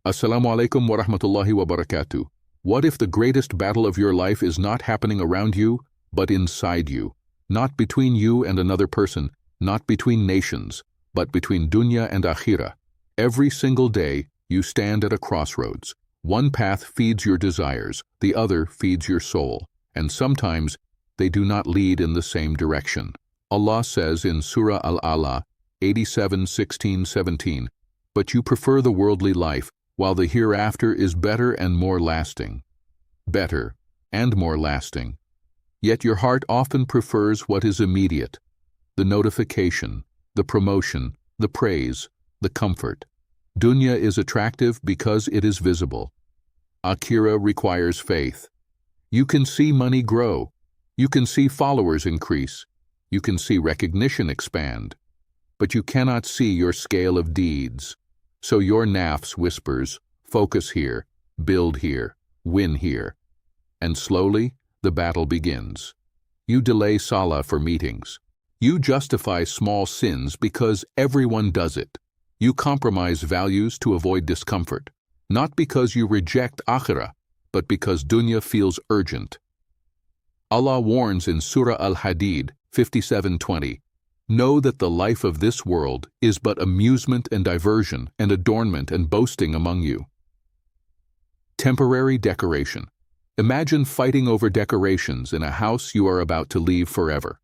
Assalamualaikum, warahmatullahi, wabarakatuh. What if the greatest battle of your life is not happening around you, but inside you? Not between you and another person, not between nations, but between Dunya and Akhirah. Every single day, you stand at a crossroads. One path feeds your desires, the other feeds your soul, and sometimes they do not lead in the same direction. Allah says in Surah Al-Alaq 87:16-17, "But you prefer the worldly life, while the hereafter is better and more lasting." Better and more lasting. Yet your heart often prefers what is immediate: the notification, the promotion, the praise, the comfort. Dunya is attractive because it is visible. Akhirah requires faith. You can see money grow. You can see followers increase. You can see recognition expand. But you cannot see your scale of deeds. So your nafs whispers, focus here, build here, win here. And slowly, the battle begins. You delay salah for meetings. You justify small sins because everyone does it. You compromise values to avoid discomfort, not because you reject Akhirah, but because dunya feels urgent. Allah warns in Surah Al-Hadid 57:20, "Know that the life of this world is but amusement and diversion and adornment and boasting among you." Temporary decoration. Imagine fighting over decorations in a house you are about to leave forever.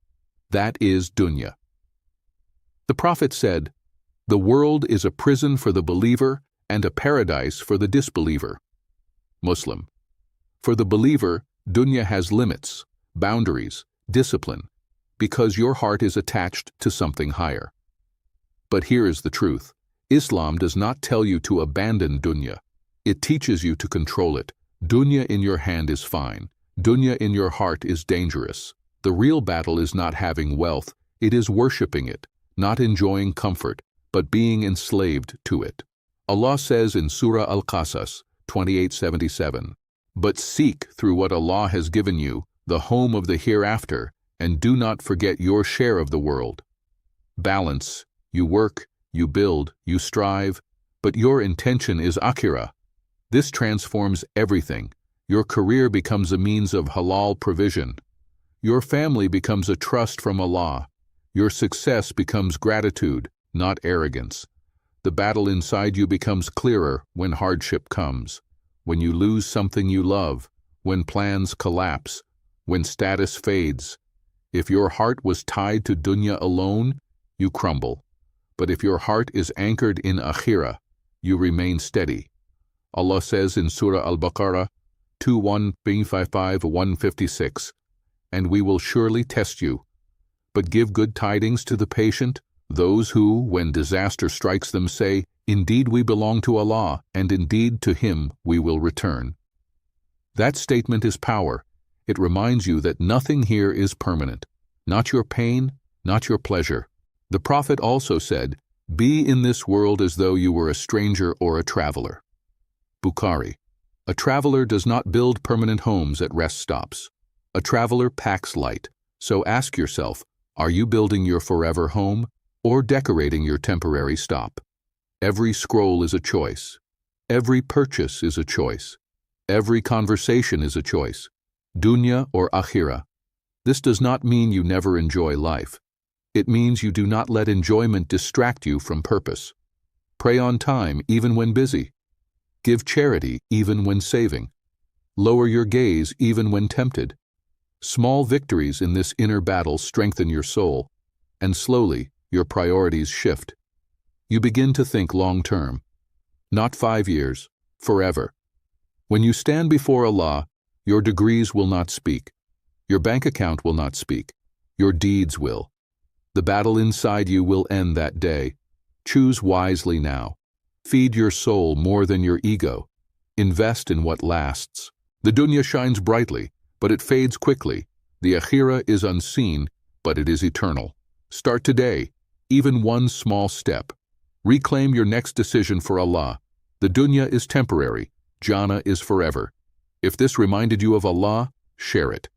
That is dunya. The Prophet said, "The world is a prison for the believer and a paradise for the disbeliever." Muslim. For the believer, dunya has limits, boundaries, discipline, because your heart is attached to something higher. But here is the truth. Islam does not tell you to abandon dunya. It teaches you to control it. Dunya in your hand is fine. Dunya in your heart is dangerous. The real battle is not having wealth, it is worshipping it, not enjoying comfort, but being enslaved to it. Allah says in Surah Al-Qasas 28:77, "But seek through what Allah has given you, the home of the hereafter, and do not forget your share of the world." Balance. You work, you build, you strive, but your intention is Akhirah. This transforms everything. Your career becomes a means of halal provision. Your family becomes a trust from Allah. Your success becomes gratitude, not arrogance. The battle inside you becomes clearer when hardship comes, when you lose something you love, when plans collapse, when status fades. If your heart was tied to dunya alone, you crumble. But if your heart is anchored in Akhirah, you remain steady. Allah says in Surah Al-Baqarah 21:156, "And we will surely test you. But give good tidings to the patient, those who, when disaster strikes them, say, 'Indeed we belong to Allah, and indeed to Him we will return.'" That statement is power. It reminds you that nothing here is permanent. Not your pain, not your pleasure. The Prophet also said, "Be in this world as though you were a stranger or a traveler." Bukhari. A traveler does not build permanent homes at rest stops. A traveler packs light. So ask yourself, are you building your forever home or decorating your temporary stop? Every scroll is a choice. Every purchase is a choice. Every conversation is a choice. Dunya or Akhirah. This does not mean you never enjoy life. It means you do not let enjoyment distract you from purpose. Pray on time even when busy. Give charity even when saving. Lower your gaze even when tempted. Small victories in this inner battle strengthen your soul, and slowly your priorities shift. You begin to think long-term. Not 5 years, forever. When you stand before Allah, your degrees will not speak. Your bank account will not speak. Your deeds will. The battle inside you will end that day. Choose wisely now. Feed your soul more than your ego. Invest in what lasts. The dunya shines brightly, but it fades quickly. The Akhirah is unseen, but it is eternal. Start today, even one small step. Reclaim your next decision for Allah. The dunya is temporary. Jannah is forever. If this reminded you of Allah, share it.